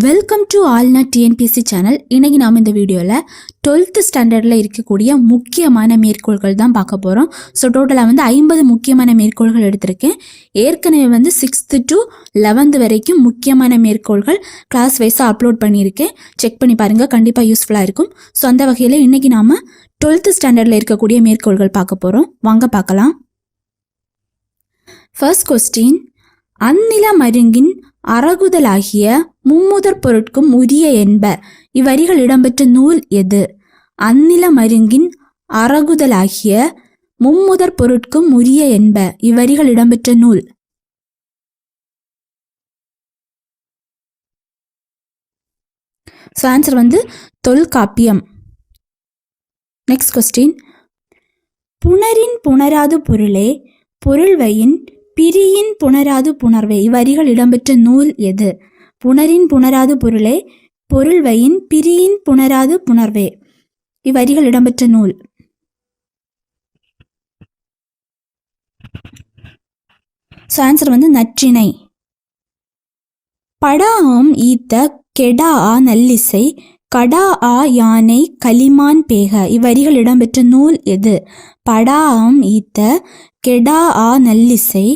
Welcome to ஆல்னா TNPSC channel. இன்னைக்கு நாம் இந்த வீடியோவில் 12th ஸ்டாண்டர்டில் இருக்கக்கூடிய முக்கியமான மேற்கோள்கள் தான் பார்க்க போகிறோம். ஸோ டோட்டலாக 50 முக்கியமான மேற்கோள்கள் எடுத்திருக்கேன். ஏற்கனவே 6th to 11th வரைக்கும் முக்கியமான மேற்கோள்கள் கிளாஸ் வைஸாக அப்லோட் பண்ணியிருக்கேன். செக் பண்ணி பாருங்கள், கண்டிப்பாக யூஸ்ஃபுல்லாக இருக்கும். ஸோ அந்த வகையில் இன்றைக்கி நாம் 12th ஸ்டாண்டர்டில் இருக்கக்கூடிய மேற்கோள்கள் பார்க்க போகிறோம். வாங்க பார்க்கலாம். ஃபர்ஸ்ட் கொஸ்டின், அந்நில மருங்கின் அறகுதலாகிய மும்முதற் பொருட்கும் உரிய என்ப. இவ்வரிகள் இடம்பெற்ற நூல் எது? அந்நில மருங்கின் அறகுதலாகிய மும்முதற் பொருட்கும் உரிய என்ப. இவ்வரிகள் இடம்பெற்ற நூல். ஆன்சர் தொல்காப்பியம். நெக்ஸ்ட் கொஸ்டின், புணரின் புணராது பொருளே பொருள்வையின் பிரியின் புணராது புணர்வே. இவ்வரிகள் இடம்பெற்ற நூல் எது? புணரின் புணராது பொருளே பொருள்வையின் பிரியின் புணராது புணர்வே. இவ்வரிகள் இடம்பெற்ற நூல். ஆன்சர் நற்றிணை. படா ஆம் ஈத்த கெடா ஆ நல்லிசை கடா ஆ யானை களிமான் பேக. இவ்வரிகள் இடம்பெற்ற நூல் எது? படா ஆம் ஈத்த கெடா ஆ நல்லிசை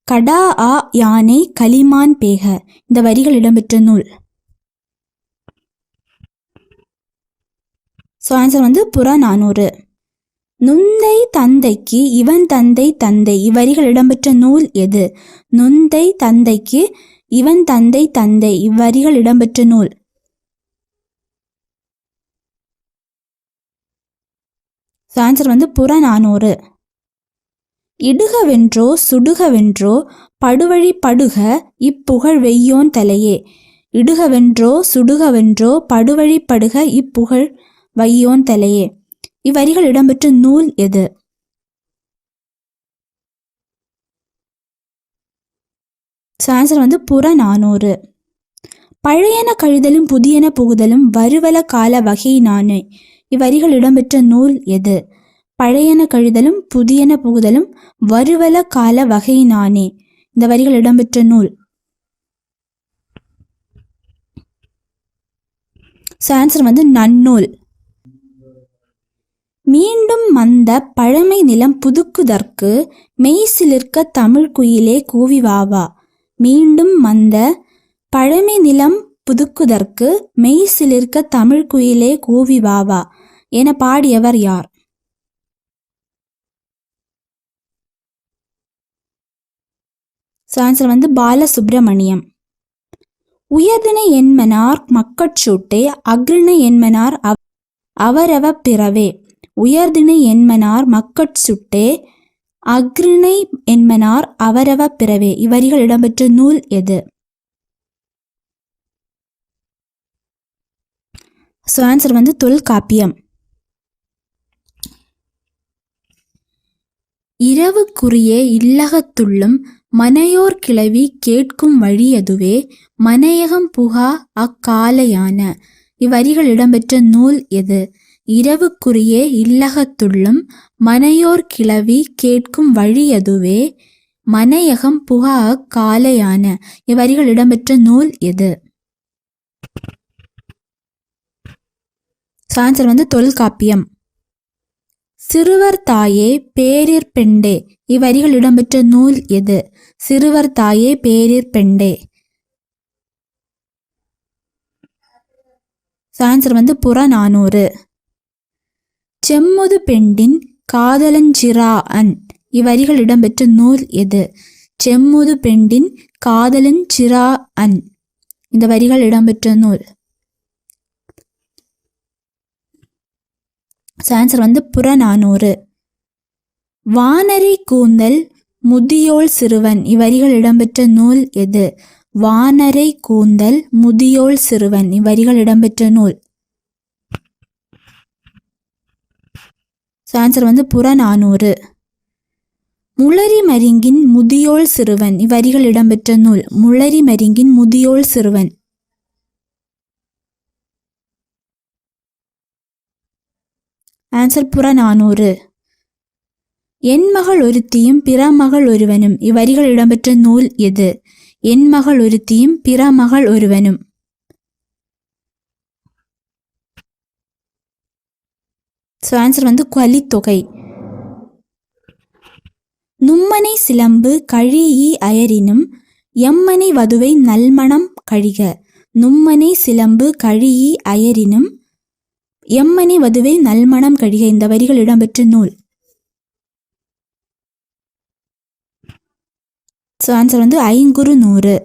கடா ஆ யானை களிமான் பேக. இந்த வரிகள் இடம்பெற்ற நூல். ஆன்சர் புறநானூறு. நுந்தை தந்தைக்கு இவன் தந்தை தந்தை. இவ்வரிகள் இடம்பெற்ற நூல் எது? நுந்தை தந்தைக்கு இவன் தந்தை தந்தை. இவ்வரிகள் இடம்பெற்ற நூல். ஆன்சர் புறநானூறு. இடுகவென்றோ சுடுகவென்றோ படுவழி படுக இப்புகழ் வெய்யோன் தலையே. இடுகவென்றோ சுடுகவென்றோ படுவழி படுக இப்புகழ் வையோன் தலையே. இவ்வரிகள் இடம்பெற்ற நூல் எது? ஆன்சர் புறநானூறு. பழையன கழிதலும் புதியன புகுதலும் வருவல கால வகையினானே. இவ்வரிகள் இடம்பெற்ற நூல் எது? பழையன கழிதலும் புதியன புகுதலும் வருவல கால வகையினானே. இந்த வரிகள் இடம்பெற்ற நூல். ஆன்சர் நன்னூல். மீண்டும் மந்த பழமை நிலம் புதுக்குதற்கு மெய்சிலிர்க்க தமிழ் குயிலே கூவி வாவா. மீண்டும் மந்த பழமை நிலம் புதுக்குதற்கு மெய்சிலிர்க்க தமிழ் குயிலே கூவி வாவா என பாடியவர் யார்? ஆன்சர் பாலசுப்ரமணியம். உயர்திணை என்மனார் மக்கட்சூட்டே அக்ரிணை என்மனார் அவரவ பிறவே. உயர்திணை என்மனார் மக்கட்சுட்டே அக்ரிணை என்மனார் அவரவ பிறவே. இவ்வரிகள் இடம்பெற்ற நூல் எது? ஆன்சர் தொல்காப்பியம். இரவுக்குரிய இல்லகத்துள்ளும் மனையோர் கிளவி கேட்கும் வழியதுவே மனையகம் புகா அக்காலையான. இவ்வரிகள் இடம்பெற்ற நூல் எது? இரவுக்குரிய இல்லகத்துள்ளும் மனையோர் கிளவி கேட்கும் வழியதுவே மனையகம் புகா அக்காலையான. இவ்வரிகள் இடம்பெற்ற நூல் எது? ஆன்சர் தொல்காப்பியம். சிறுவர் தாயே பேரிற் பெண்டே. இவ்வரிகள் இடம்பெற்ற நூல் எது? சிறுவர் தாயே பேரிற் பெண்டே. ஆன்சர் புறநானூறு. செம்முது பெண்டின் காதலஞ்சிரா அன். இவ்வரிகள் இடம்பெற்ற நூல் எது? செம்முது பெண்டின் காதலஞ்சிரா அன். இந்த வரிகள் இடம்பெற்ற நூல். ஆன்சர் புறநானூறு. வானரை கூந்தல் முதியோள் சிறுவன். இவ்வரிகள் இடம்பெற்ற நூல் எது? வானரை கூந்தல் முதியோள் சிறுவன். இவ்வரிகள் இடம்பெற்ற நூல். ஆன்சர் புறநானூறு. முளரி மருங்கின் முதியோள் சிறுவன். இவ்வரிகள் இடம்பெற்ற நூல். முளரி மருங்கின் முதியோள் சிறுவன். ஆன்சர் புறநானூறு. என் மகள் ஒருத்தியும் பிற மகள் ஒருவனும். இவ்வரிகள் இடம்பெற்ற நூல் எது? என் மகள் ஒருத்தியும் பிற மகள் ஒருவனும். ஸோ ஆன்சர் வந்து கலித்தொகை. நும்மனை சிலம்பு கழீஇ அயரினும் எம்மனை வதுவை நல்மணம் கழிக. நும்மனை சிலம்பு கழீஇ அயரினும் எம்மனை வதுவை நல்மணம் கழிக. இந்த வரிகள் இடம்பெற்ற நூல். ஸோ ஆன்சர் வந்து ஐங்குறு நூறு.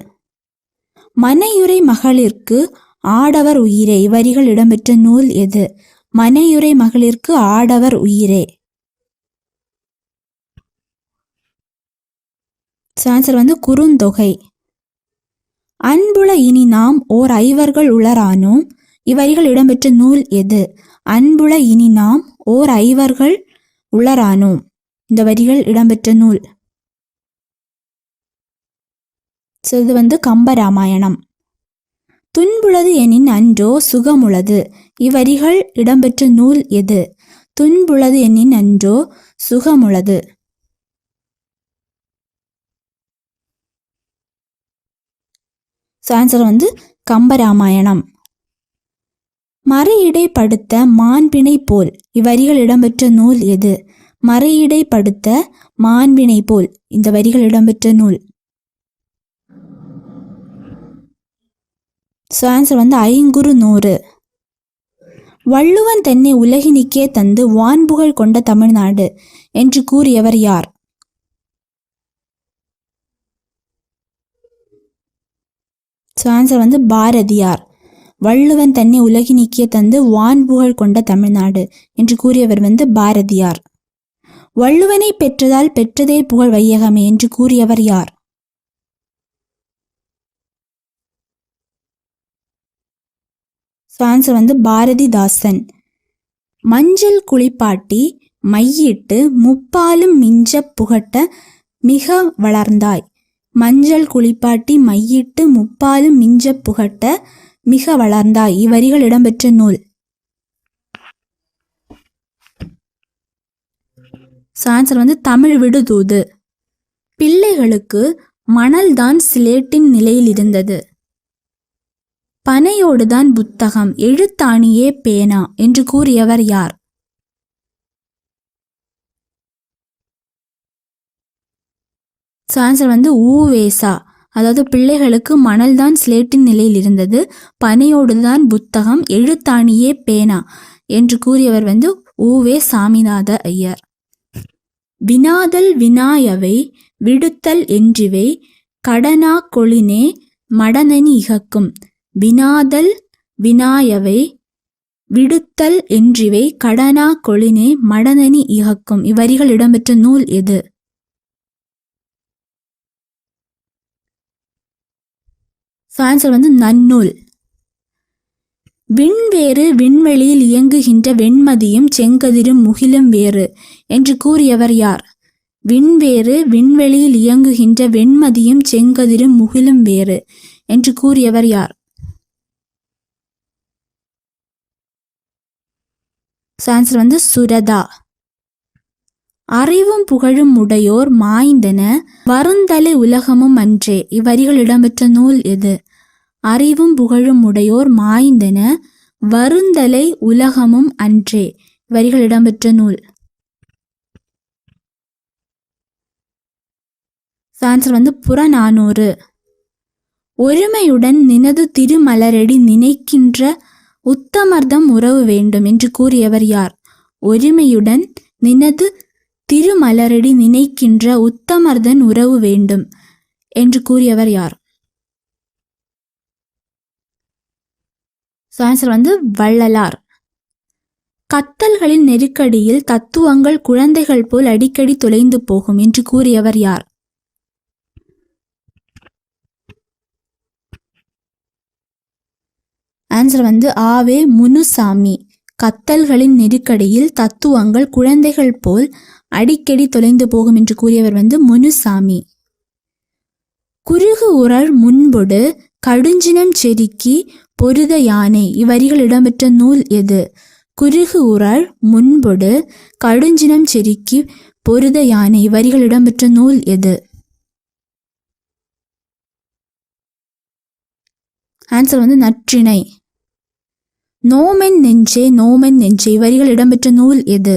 மனையுறை மகளிர்க்கு ஆடவர் உயிரே. இவ்வரிகள் இடம்பெற்ற நூல் எது? மனையுறை மகளிர்க்கு ஆடவர் உயிரே. ஸோ ஆன்சர் வந்து குறுந்தொகை. அன்புல இனி நாம் ஓர் ஐவர்கள் உளரானோம். இவ்வரிகள் இடம்பெற்ற நூல் எது? அன்புல இனி நாம் ஓர் ஐவர்கள் உளரானோம். இந்த வரிகள் இடம்பெற்ற நூல். ஸோ இது வந்து கம்பராமாயணம். துன்புளது எனின் அன்றோ சுகமுளது. இவ்வரிகள் இடம்பெற்ற நூல் எது? துன்புளது எனின் அன்றோ சுகமுளது. ஸோ ஆன்சர் வந்து கம்பராமாயணம். மறையிடை படுத்த மாண்பினை போல். இவ்வரிகள் இடம்பெற்ற நூல் எது? மறையிடை படுத்த மாண்பினை போல். இந்த வரிகள் இடம்பெற்ற நூல். ஸோ ஆன்சர் வந்து ஐங்குறு நூறு. வள்ளுவன் தன்னை உலகினிக்கே தந்து வான்புகழ் கொண்ட தமிழ்நாடு என்று கூறியவர் யார்? ஸோ ஆன்சர் வந்து பாரதியார். வள்ளுவன் தன்னை உலகினிக்கே தந்து வான்புகழ் கொண்ட தமிழ்நாடு என்று கூறியவர் வந்து பாரதியார். வள்ளுவனை பெற்றதால் பெற்றதே புகழ் வையகமே என்று கூறியவர் யார்? ஸோ ஆன்சர் வந்து பாரதிதாசன். மஞ்சள் குளிப்பாட்டி மையிட்டு முப்பாலும் மிஞ்ச புகட்ட மிக வளர்ந்தாய். மஞ்சள் குளிப்பாட்டி மையிட்டு முப்பாலும் மிஞ்ச புகட்ட மிக வளர்ந்தாய். இவ்வரிகள் இடம்பெற்ற நூல். ஸோ ஆன்சர் வந்து தமிழ் விடுதூது. பிள்ளைகளுக்கு மணல்தான் சிலேட்டின் நிலையில் இருந்தது. பனையோடுதான் புத்தகம் எழுத்தாணியே பேனா என்று கூறியவர் யார்? ஸோ ஆன்சர் வந்து ஊவேசா. அதாவது பிள்ளைகளுக்கு மணல்தான் ஸ்லேட்டின் நிலையில் இருந்தது, பனையோடுதான் புத்தகம் எழுத்தாணியே பேனா என்று கூறியவர் வந்து ஊவே சாமிநாத ஐயர். வினாதல் வினாயவை விடுத்தல் என்றிவை கடனா கொளினே மடனனி இகக்கும். வினாதல் வினாயவை விடுத்தல் என்றிவை கடனா கொளினே மடனனி இகக்கும். இவ்வரிகள் இடம்பெற்ற நூல் எது? ஆன்சர் வந்து நன்னூல். விண்வேறு விண்வெளியில் இயங்குகின்ற வெண்மதியும் செங்கதிரும் முகிலும் வேறு என்று கூறியவர் யார்? விண்வேறு விண்வெளியில் இயங்குகின்ற வெண்மதியும் செங்கதிரும் முகிலும் வேறு என்று கூறியவர் யார்? ஆன்சர் வந்து சுரதா. அறிவும் புகழும் உடையோர் மாய்ந்தன வருந்தலை உலகமும் அன்றே. இவ்வரிகள் இடம்பெற்ற நூல் எது? அறிவும் புகழும் உடையோர் மாய்ந்தன வருந்தலை உலகமும் அன்றே. வரிகள் இடம்பெற்ற நூல். ஆன்சர் வந்து புறநானூறு. ஒருமையுடன் நினது திருமலரடி நினைக்கின்ற உத்தமர்தம் உறவு வேண்டும் என்று கூறியவர் யார்? ஒருமையுடன் நினது திருமலரடி நினைக்கின்ற உத்தமர்தன் உறவு வேண்டும் என்று கூறியவர் யார்? ஆன்சர் வந்து வள்ளலார். கத்தல்களின் நெருக்கடியில் தத்துவங்கள் குழந்தைகள் போல் அடிக்கடி தொலைந்து போகும் என்று கூறியவர் யார்? ஆன்சர் வந்து ஆவே முனுசாமி. கத்தல்களின் நெருக்கடியில் தத்துவங்கள் குழந்தைகள் போல் அடிக்கடி தொலைந்து போகும் என்று கூறியவர் வந்து முனுசாமி. குறுகு உரள் முன்பொடு கடுஞ்சினம் செருக்கி பொருத யானை. இவ்வரிகள் இடம்பெற்ற நூல் எது? குறுகு உரள் முன்பொடு கடுஞ்சினம் செருக்கி பொருத யானை. இவ்வரிகள் இடம்பெற்ற நூல் எது? ஆன்சர் வந்து நற்றிணை. நோமென் நெஞ்சே நோமென் நெஞ்சே இவ்வரிகள் இடம்பெற்ற நூல் எது?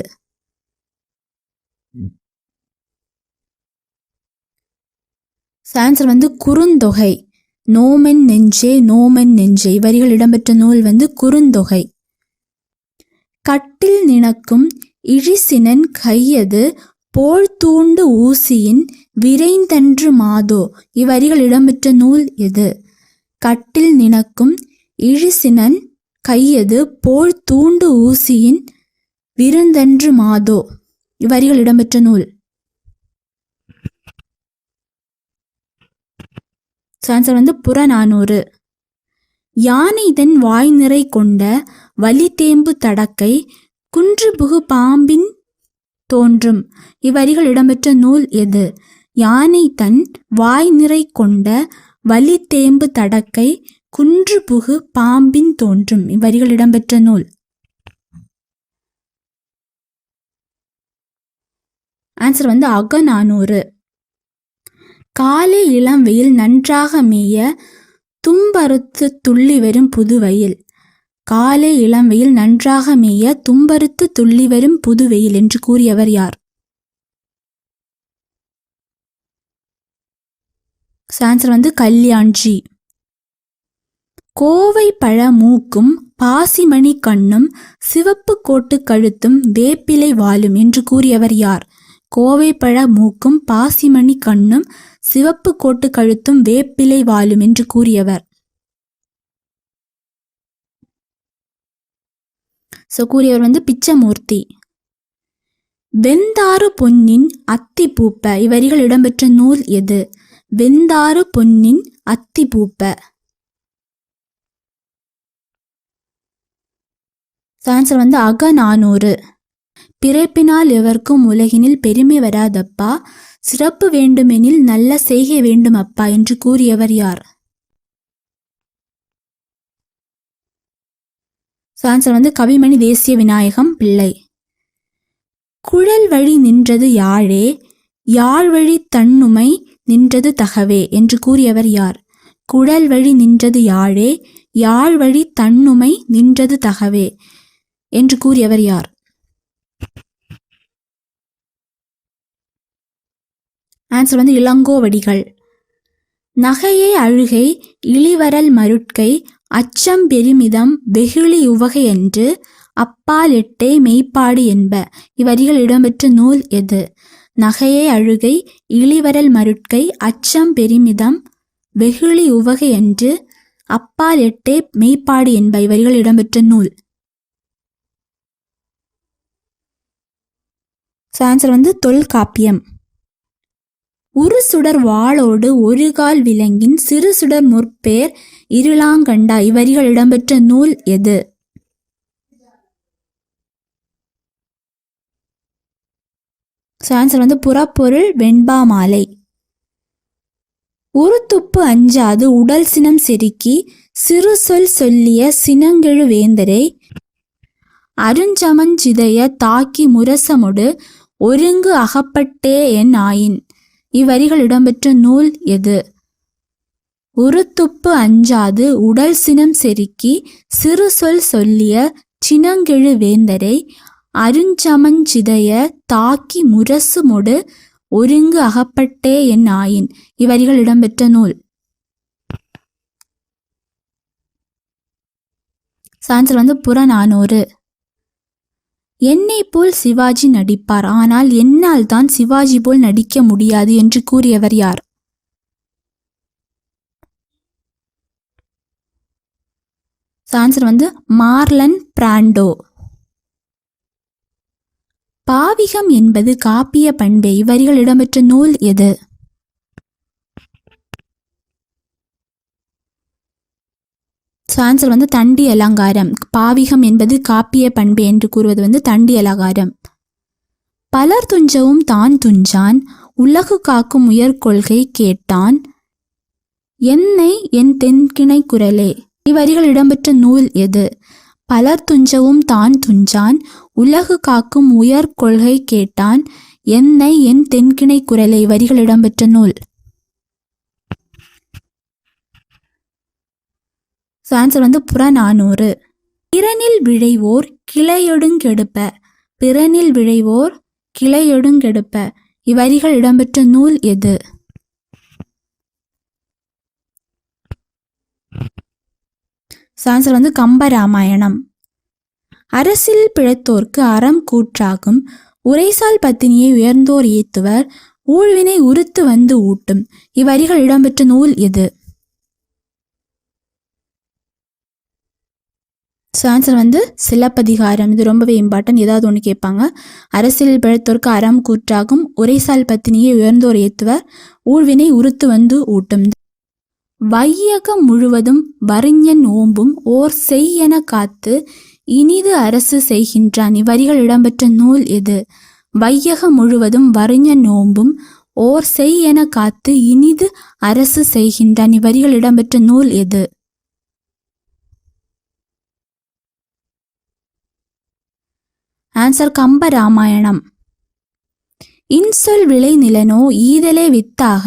ஆன்சர் குறுந்தொகை. நோமென் நெஞ்சே நோமென் நெஞ்சே இவ்வரிகள் இடம்பெற்ற நூல் குறுந்தொகை. கட்டில் நினக்கும் இழிசினன் கையது போல் தூண்டு ஊசியின் விரைந்தன்று மாதோ இவ்வரிகள் இடம்பெற்ற நூல் எது? கட்டில் நினக்கும் இழிசினன் கையது போல் தூண்டு ஊசியின் விருந்தன்று மாதோ இவ்வரிகள் இடம்பெற்ற நூல். ஆன்சர் புறநானூறு. யானை தன் வாய் நிறை கொண்ட வலி தேம்பு தடக்கை குன்று புகு பாம்பின் தோன்றும் இவ்வரிகள் இடம்பெற்ற நூல் எது? யானை தன் வாய் நிறை கொண்ட வலி தேம்பு தடக்கை குன்று புகு பாம்பின் தோன்றும் இவ்வரிகள் இடம்பெற்ற நூல். ஆன்சர் அகநானூறு. காலை இளம் வெயில் நன்றாக மேய தும்பறுத்து துள்ளி வரும் புதுவெயில். காலை இளம் வெயில் நன்றாக மேய தும்பறுத்து துள்ளி வரும் புதுவெயில் என்று கூறியவர் யார்? ஆன்சர் கல்யாண்ஜி. கோவை பழ மூக்கும் பாசிமணி கண்ணும் சிவப்பு கோட்டு கழுத்தும் வேப்பிலை வாலும் என்று கூறியவர் யார்? கோவை பழ மூக்கும் பாசிமணி கண்ணும் சிவப்பு கோட்டு கழுத்தும் வேப்பிலை வாலும் என்று கூறியவர். கூறியவர் பிச்சமூர்த்தி. வெந்தாறு பொன்னின் அத்தி பூப்ப இவ்வரிகள் இடம்பெற்ற நூல் எது? வெந்தாறு பொன்னின் அத்தி பூப்ப. ஆன்சர் அகநானூறு. பிறப்பினால் எவர்க்கும் உலகினில் பெருமை வராதப்பா, சிறப்பு வேண்டுமெனில் நல்ல செய்கை வேண்டும் அப்பா என்று கூறியவர் யார்? ஆன்சர் கவிமணி தேசிய விநாயகம் பிள்ளை. குழல் வழி நின்றது யாழே, யாழ் வழி தன்னுமை நின்றது தகவே என்று கூறியவர் யார்? குழல் வழி நின்றது யாழே, யாழ் வழி தன்னுமை நின்றது தகவே என்று கூறியவர் யார்? ஆன்சர் இளங்கோவடிகள். நகையை அழுகை இளிவரல் மருட்கை அச்சம் பெருமிதம் வெகுளி உவகை என்று அப்பால் எட்டே மெய்ப்பாடு என்ப இவ்வரிகள் இடம்பெற்ற நூல் எது? நகையை அழுகை இளிவரல் மருட்கை அச்சம் பெருமிதம் வெகுளி உவகை என்று அப்பால் எட்டே மெய்ப்பாடு என்ப இவ்வரிகள் இடம்பெற்ற நூல். ஆன்சர் தொல்காப்பியம். ஒரு சுடர் வாளோடு ஒரு கால் விலங்கின் சிறு சுடர் முற்பேர் இருளாங்கண்டா இவ்வரிகள் இடம்பெற்ற நூல் எது? ஆன்சர் புறப்பொருள் வெண்பா மாலை. ஒரு துப்பு அஞ்சாது உடல் சினம் செருக்கி சிறு சொல் சொல்லிய சினங்கெழு வேந்தரை அருஞ்சமஞ்சிதைய தாக்கி முரசமொடு ஒருங்கு அகப்பட்டே என் ஆயின் இவ்வரிகள் இடம்பெற்ற நூல் எது? ஒரு துப்பு அஞ்சாது உடல் சினம் செருக்கி சிறு சொல் சொல்லிய சினங்கெழு வேந்தரை அருஞ்சமஞ்சிதைய தாக்கி முரசுமொடு ஒருங்கு அகப்பட்டே என் ஆயின் இவ்வரிகள் இடம்பெற்ற நூல். ஆன்சர் புறநானூறு. என்னை போல் சிவாஜி நடிப்பார், ஆனால் என்னால் தான் சிவாஜி போல் நடிக்க முடியாது என்று கூறியவர் யார்? Answer Marlon Brando. பாவிகம் என்பது காப்பிய பண்பே இவ்வரிகள் இடம்பெற்ற நூல் எது? ஆன்சர் தண்டி அலங்காரம். பாவிகம் என்பது காப்பிய பண்பு என்று கூறுவது தண்டி அலங்காரம். பலர் துஞ்சவும் தான் துஞ்சான் உலகு காக்கும் உயர்கொள்கை கேட்டான் என்னை என் தென்கிணை குரலே இவ்வரிகள் இடம்பெற்ற நூல் எது? பலர் துஞ்சவும் தான் துஞ்சான் உலகு காக்கும் உயர்கொள்கை கேட்டான் என்னை என் தென்கிணை குரலே இவ்வரிகள் இடம்பெற்ற நூல். ஆன்சர் புறநானூறு. பிறனில் விழைவோர் கிளையொடுங்கெடுப்ப. பிறனில் விழைவோர் கிளையொடுங்கெடுப்ப. இவ்வரிகள் இடம்பெற்ற நூல் எது? ஆன்சர் கம்பராமாயணம். அரசில் பிழைத்தோர்க்கு அறம் கூற்றாகும், உரைசால் பத்தினியை உயர்ந்தோர் ஏத்துவர், ஊழ்வினை உறுத்து வந்து ஊட்டும். இவ்வரிகள் இடம்பெற்ற நூல் எது? ஆன்சர் சிலப்பதிகாரம். இது ரொம்பவே இம்பார்ட்டன்ட். ஏதாவது ஒன்று கேட்பாங்க. அரசியல் பிழைத்தோர்க்கு அறம் கூற்றாகும், உரைசால் பத்தினியை உயர்ந்தோர் ஏத்துவர், ஊழ்வினை உறுத்து வந்து ஊட்டும். வையகம் முழுவதும் வறிஞன் ஓம்பும் ஓர் செய் என காத்து இனிது அரசு செய்கின்றான். இவ்வரிகள் இடம்பெற்ற நூல் எது? வையகம் முழுவதும் வறிஞன் ஓம்பும் ஓர் செய் என காத்து இனிது அரசு செய்கின்றான். இவ்வரிகள் இடம்பெற்ற நூல் எது? ஆன்சர் கம்பராமாயணம். இன்சொல் விளை நிலனோ ஈதலே வித்தாக,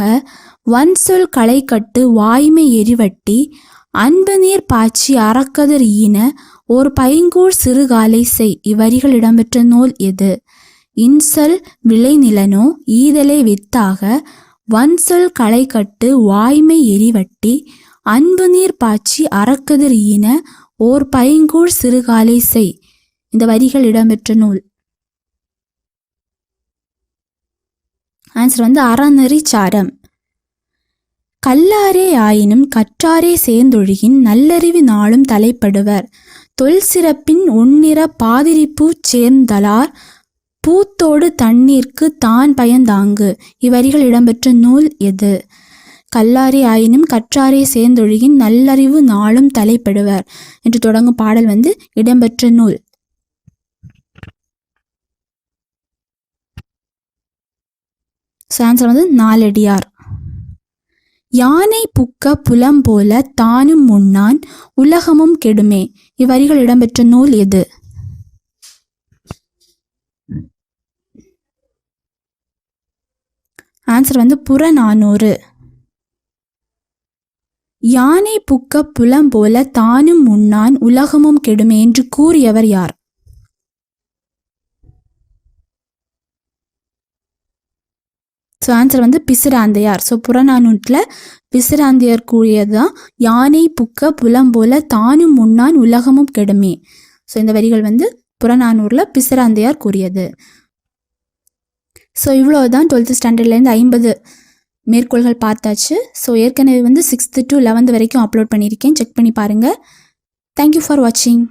வன்சொல் களை கட்டு வாய்மை எரிவட்டி, அன்பு நீர் பாய்ச்சி அறக்கதிர் ஈன ஓர் பைங்கூழ் சிறுகாலை செய். இவ்வரிகள் இடம்பெற்ற நூல் எது? இன்சொல் விளை நிலனோ ஈதலே வித்தாக, வன்சொல் களை கட்டு வாய்மை எரிவட்டி, அன்பு நீர் பாய்ச்சி அறக்கதிர் ஈன ஓர் பைங்கூழ் சிறுகாலை செய். இந்த வரிகள் இடம்பெற்ற நூல். ஆன்சர் அறநெறி சாரம். கல்லாரே ஆயினும் கற்றாரே சேர்ந்தொழுகின் நல்லறிவு நாளும் தலைப்படுவர், தொல் சிறப்பின் ஒன்னிற பாதிரிப்பூ சேர்ந்தலார், பூத்தோடு தண்ணீர்க்கு தான் பயந்தாங்கு. இவ்வரிகள் இடம்பெற்ற நூல் எது? கல்லாரே ஆயினும் கற்றாரே சேர்ந்தொழுகின் நல்லறிவு நாளும் தலைப்படுவர் என்று தொடங்கும் பாடல் இடம்பெற்ற நூல். ஆன்சர் நாலடியார். யானை புக்க புலம் போல தானும் முன்னான் உலகமும் கெடுமே. இவ்வரிகள் இடம்பெற்ற நூல் எது? ஆன்சர் புறநானூறு. யானை புக்க புலம் போல தானும் முன்னான் உலகமும் கெடுமே என்று கூறியவர் யார்? ஆன்சர் பிசிராந்தையார். புறநானூற்றில் பிசிராந்தையார் கூறியதுதான் யானை புக்க புலம் போல தானும் முன்னான் உலகமும் கெடுமே. இந்த வரிகள் புறநானூரில் பிசிராந்தையார் கூறியது. இவ்வளோதான் 12th ஸ்டாண்டர்ட்லேருந்து 50 மேற்கோள்கள் பார்த்தாச்சு. ஏற்கனவே 6th to 11th வரைக்கும் அப்லோட் பண்ணியிருக்கேன். செக் பண்ணி பாருங்கள். தேங்க்யூ ஃபார் வாட்சிங்.